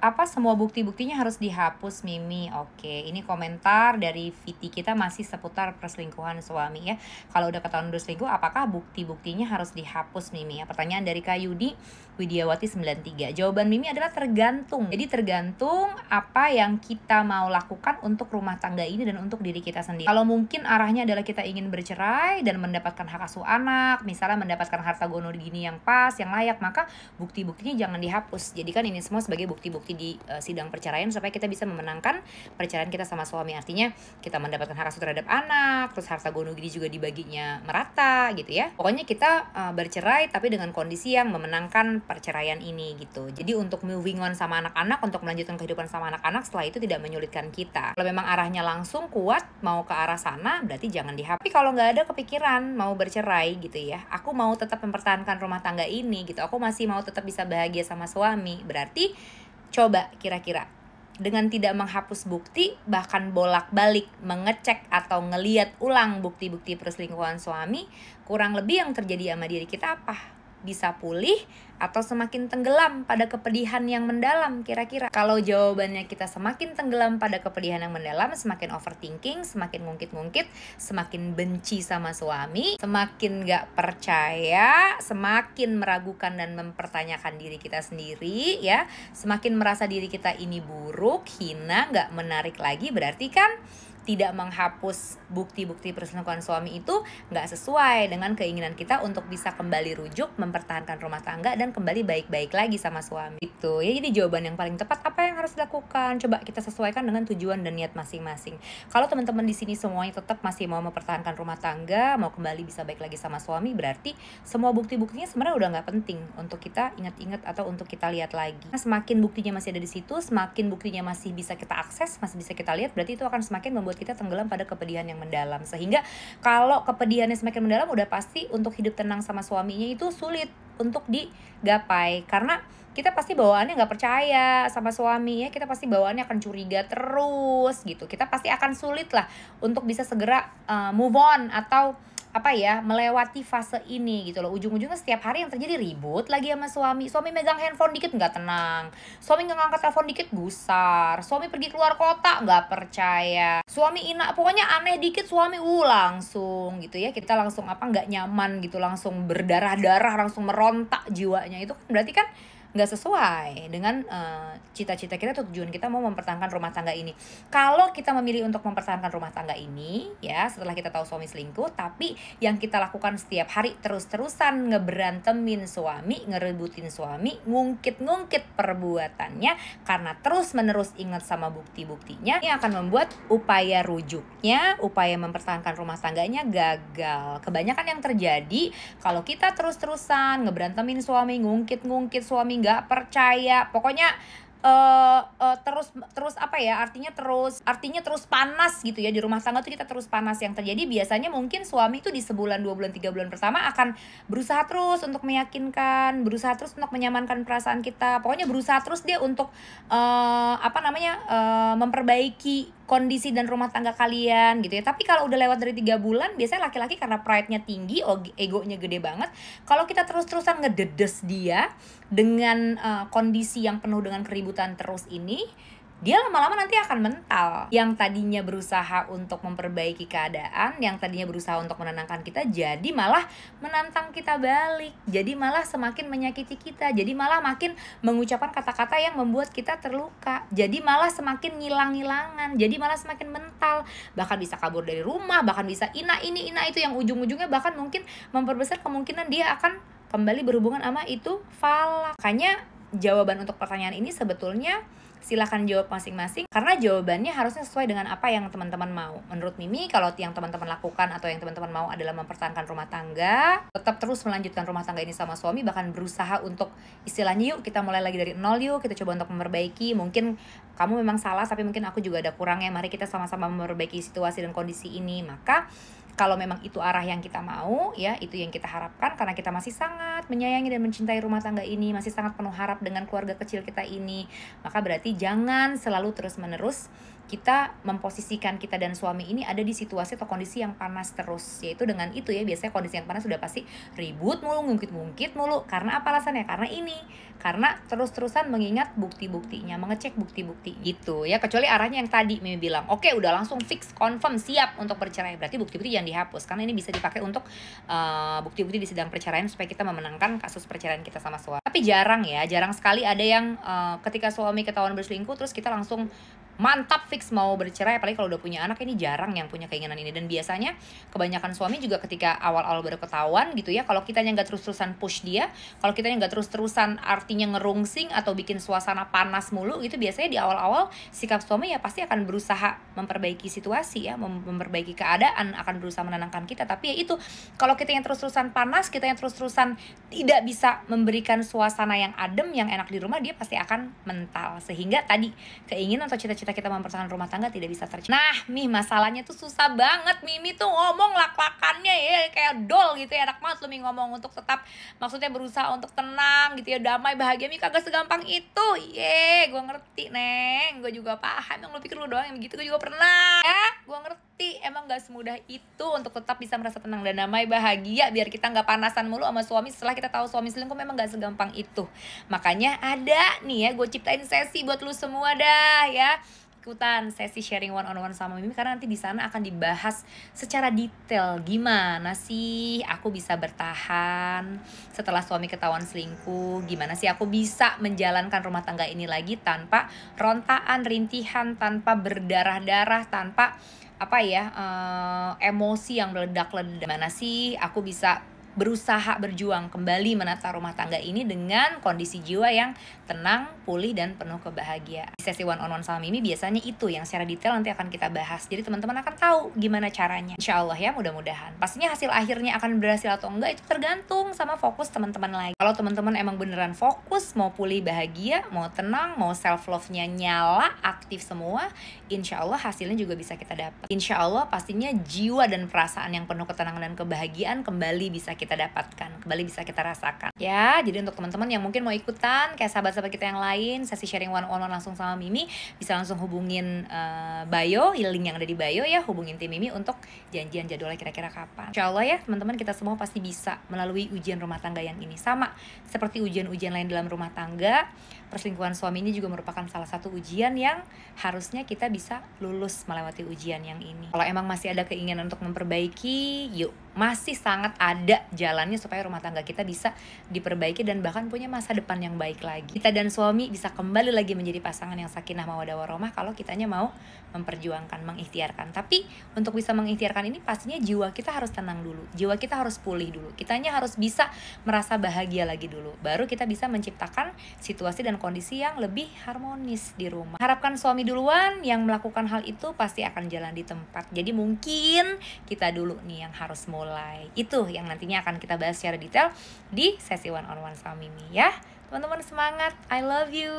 apa semua bukti-buktinya harus dihapus, Mimi? Oke, ini komentar dari Viti kita masih seputar perselingkuhan suami ya. Kalau udah ketahuan berselingkuh, apakah bukti-buktinya harus dihapus, Mimi? Ya, pertanyaan dari Kayudi Widiawati 93. Jawaban Mimi adalah tergantung. Jadi tergantung apa yang kita mau lakukan untuk rumah tangga ini dan untuk diri kita sendiri. Kalau mungkin arahnya adalah kita ingin bercerai dan mendapatkan hak asuh anak, misalnya mendapatkan harta gono gini yang pas, yang layak, maka bukti-buktinya jangan dihapus. Jadi kan ini semua sebagai bukti-bukti di sidang perceraian supaya kita bisa memenangkan perceraian kita sama suami. Artinya kita mendapatkan hak asuh terhadap anak, terus harta gono gini juga dibaginya merata gitu ya. Pokoknya kita bercerai tapi dengan kondisi yang memenangkan perceraian ini gitu. Jadi untuk moving on sama anak-anak, untuk melanjutkan kehidupan sama anak-anak setelah itu tidak menyulitkan kita. Kalau memang arahnya langsung kuat mau ke arah sana, berarti jangan dihapus. Tapi kalau nggak ada kepikiran mau bercerai gitu ya, aku mau tetap mempertahankan rumah tangga ini gitu, aku masih mau tetap bisa bahagia sama suami, berarti coba kira-kira dengan tidak menghapus bukti, bahkan bolak-balik mengecek atau ngeliat ulang bukti-bukti perselingkuhan suami, kurang lebih yang terjadi sama diri kita apa? Bisa pulih atau semakin tenggelam pada kepedihan yang mendalam kira-kira? Kalau jawabannya kita semakin tenggelam pada kepedihan yang mendalam, semakin overthinking, semakin ngungkit-ngungkit, semakin benci sama suami, semakin gak percaya, semakin meragukan dan mempertanyakan diri kita sendiri ya, semakin merasa diri kita ini buruk, hina, gak menarik lagi, berarti kan tidak menghapus bukti-bukti perselingkuhan suami itu nggak sesuai dengan keinginan kita untuk bisa kembali rujuk, mempertahankan rumah tangga dan kembali baik-baik lagi sama suami. Itu ya, jadi jawaban yang paling tepat apa yang harus dilakukan? Coba kita sesuaikan dengan tujuan dan niat masing-masing. Kalau teman-teman di sini semuanya tetap masih mau mempertahankan rumah tangga, mau kembali bisa baik lagi sama suami, berarti semua bukti-buktinya sebenarnya udah nggak penting untuk kita ingat-ingat atau untuk kita lihat lagi. Nah, semakin buktinya masih ada di situ, semakin buktinya masih bisa kita akses, masih bisa kita lihat, berarti itu akan semakin membuat kita tenggelam pada kepedihan yang mendalam. Sehingga kalau kepedihannya semakin mendalam, udah pasti untuk hidup tenang sama suaminya itu sulit untuk digapai, karena kita pasti bawaannya nggak percaya sama suami ya, kita pasti bawaannya akan curiga terus gitu, kita pasti akan sulit lah untuk bisa segera move on atau melewati fase ini gitu loh. Ujung-ujungnya setiap hari yang terjadi ribut lagi sama suami megang handphone dikit nggak tenang, suami nggak ngangkat telepon dikit gusar, suami pergi keluar kota nggak percaya, suami pokoknya aneh dikit suami langsung gitu ya, kita langsung nggak nyaman gitu, langsung berdarah-darah, langsung merontak jiwanya. Itu kan berarti kan nggak sesuai dengan cita-cita kita atau tujuan kita mau mempertahankan rumah tangga ini. Kalau kita memilih untuk mempertahankan rumah tangga ini ya, setelah kita tahu suami selingkuh, tapi yang kita lakukan setiap hari terus-terusan ngeberantemin suami, ngerebutin suami, ngungkit-ngungkit perbuatannya karena terus-menerus ingat sama bukti-buktinya, ini akan membuat upaya rujuknya, upaya mempertahankan rumah tangganya gagal. Kebanyakan yang terjadi kalau kita terus-terusan ngeberantemin suami, ngungkit-ngungkit suami, nggak percaya, pokoknya artinya terus panas gitu ya di rumah tangga tuh, kita terus panas. Yang terjadi biasanya mungkin suami itu di sebulan, 2 bulan, 3 bulan pertama akan berusaha terus untuk meyakinkan, berusaha terus untuk menyamankan perasaan kita, pokoknya berusaha terus dia untuk memperbaiki kondisi dan rumah tangga kalian gitu ya. Tapi kalau udah lewat dari 3 bulan, biasanya laki-laki karena pride-nya tinggi, egonya gede banget, kalau kita terus-terusan ngededes dia dengan kondisi yang penuh dengan keributan terus ini, dia lama-lama nanti akan mental. Yang tadinya berusaha untuk memperbaiki keadaan, yang tadinya berusaha untuk menenangkan kita, jadi malah menantang kita balik, jadi malah semakin menyakiti kita, jadi malah makin mengucapkan kata-kata yang membuat kita terluka, jadi malah semakin ngilang-ngilangan, jadi malah semakin mental, bahkan bisa kabur dari rumah, bahkan bisa ina itu, yang ujung-ujungnya bahkan mungkin memperbesar kemungkinan dia akan kembali berhubungan sama itu falak. Makanya jawaban untuk pertanyaan ini sebetulnya silakan jawab masing-masing, karena jawabannya harusnya sesuai dengan apa yang teman-teman mau. Menurut Mimi, kalau yang teman-teman lakukan atau yang teman-teman mau adalah mempertahankan rumah tangga, tetap terus melanjutkan rumah tangga ini sama suami, bahkan berusaha untuk istilahnya yuk kita mulai lagi dari nol, yuk kita coba untuk memperbaiki. Mungkin kamu memang salah, tapi mungkin aku juga ada kurangnya, mari kita sama-sama memperbaiki situasi dan kondisi ini. Maka kalau memang itu arah yang kita mau ya, itu yang kita harapkan, karena kita masih sangat menyayangi dan mencintai rumah tangga ini, masih sangat penuh harap dengan keluarga kecil kita ini, maka berarti jangan selalu terus-menerus kita memposisikan kita dan suami ini ada di situasi atau kondisi yang panas terus. Yaitu dengan itu ya, biasanya kondisi yang panas sudah pasti ribut mulu, ngungkit-ngungkit mulu. Karena apa alasannya? Karena ini, karena terus-terusan mengingat bukti-buktinya, mengecek bukti-bukti gitu ya. Kecuali arahnya yang tadi Mimi bilang, oke udah langsung fix, confirm, siap untuk bercerai, berarti bukti-bukti jangan dihapus, karena ini bisa dipakai untuk bukti-bukti di sidang perceraian supaya kita memenangkan kasus perceraian kita sama suami. Tapi jarang ya, jarang sekali ada yang ketika suami ketahuan berselingkuh terus kita langsung mantap fix mau bercerai. Apalagi kalau udah punya anak, ini jarang yang punya keinginan ini. Dan biasanya kebanyakan suami juga ketika awal-awal baru ketahuan gitu ya, kalau kitanya nggak terus-terusan push dia, kalau kitanya nggak terus-terusan artinya ngerungsing atau bikin suasana panas mulu gitu, biasanya di awal-awal sikap suami ya pasti akan berusaha memperbaiki situasi ya, memperbaiki keadaan, akan berusaha menenangkan kita. Tapi ya itu, kalau kita yang terus-terusan panas, kita yang terus-terusan tidak bisa memberikan suasana yang adem, yang enak di rumah, dia pasti akan mental. Sehingga tadi keinginan atau cita-cita kita mempertahankan rumah tangga tidak bisa tercapai. Nah, masalahnya tuh susah banget. Mimi tuh ngomong lak-lakannya ya kayak doll gitu ya. Enak banget lu ngomong untuk tetap, maksudnya berusaha untuk tenang gitu ya, damai, bahagia. Kagak segampang itu. Gue ngerti, Neng. Gue juga paham. Yang lu pikir lu doang yang begitu, gue juga pernah. Ya, gue ngerti. Emang gak semudah itu untuk tetap bisa merasa tenang dan damai, bahagia, biar kita gak panasan mulu sama suami setelah kita tahu suami selingkuh. Memang gak segampang itu. Makanya ada nih ya, gue ciptain sesi buat lu semua dah ya. Ikutan sesi sharing one on one sama Mimi, karena nanti di sana akan dibahas secara detail gimana sih aku bisa bertahan setelah suami ketahuan selingkuh, gimana sih aku bisa menjalankan rumah tangga ini lagi tanpa rontaan, rintihan, tanpa berdarah-darah, tanpa emosi yang meledak-ledak. Gimana sih aku bisa berusaha berjuang kembali menata rumah tangga ini dengan kondisi jiwa yang tenang, pulih, dan penuh kebahagiaan. Di sesi one on one sama Mimi biasanya itu yang secara detail nanti akan kita bahas. Jadi teman-teman akan tahu gimana caranya. Insya Allah ya, mudah-mudahan. Pastinya hasil akhirnya akan berhasil atau enggak itu tergantung sama fokus teman-teman lagi. Kalau teman-teman emang beneran fokus, mau pulih bahagia, mau tenang, mau self love-nya nyala, aktif semua, insya Allah hasilnya juga bisa kita dapat. Insya Allah pastinya jiwa dan perasaan yang penuh ketenangan dan kebahagiaan kembali bisa kita dapatkan, kembali bisa kita rasakan ya. Jadi untuk teman-teman yang mungkin mau ikutan kayak sahabat-sahabat kita yang lain, sesi sharing one on one langsung sama Mimi, bisa langsung hubungin bio, link yang ada di bio ya, hubungin tim Mimi untuk janjian jadwalnya kira-kira kapan. Insya Allah ya teman-teman, kita semua pasti bisa melalui ujian rumah tangga yang ini. Sama seperti ujian-ujian lain dalam rumah tangga, perselingkuhan suami ini juga merupakan salah satu ujian yang harusnya kita bisa lulus melewati ujian yang ini. Kalau emang masih ada keinginan untuk memperbaiki, yuk, masih sangat ada jalannya supaya rumah tangga kita bisa diperbaiki dan bahkan punya masa depan yang baik lagi. Kita dan suami bisa kembali lagi menjadi pasangan yang sakinah mawaddah warahmah kalau kitanya mau memperjuangkan, mengikhtiarkan. Tapi untuk bisa mengikhtiarkan ini pastinya jiwa kita harus tenang dulu, jiwa kita harus pulih dulu, kitanya harus bisa merasa bahagia lagi dulu, baru kita bisa menciptakan situasi dan kondisi yang lebih harmonis di rumah. Harapkan suami duluan yang melakukan hal itu pasti akan jalan di tempat. Jadi mungkin kita dulu nih yang harus mulai. Itu yang nantinya akan kita bahas secara detail di sesi one on one sama Mimi ya. Teman-teman semangat, I love you.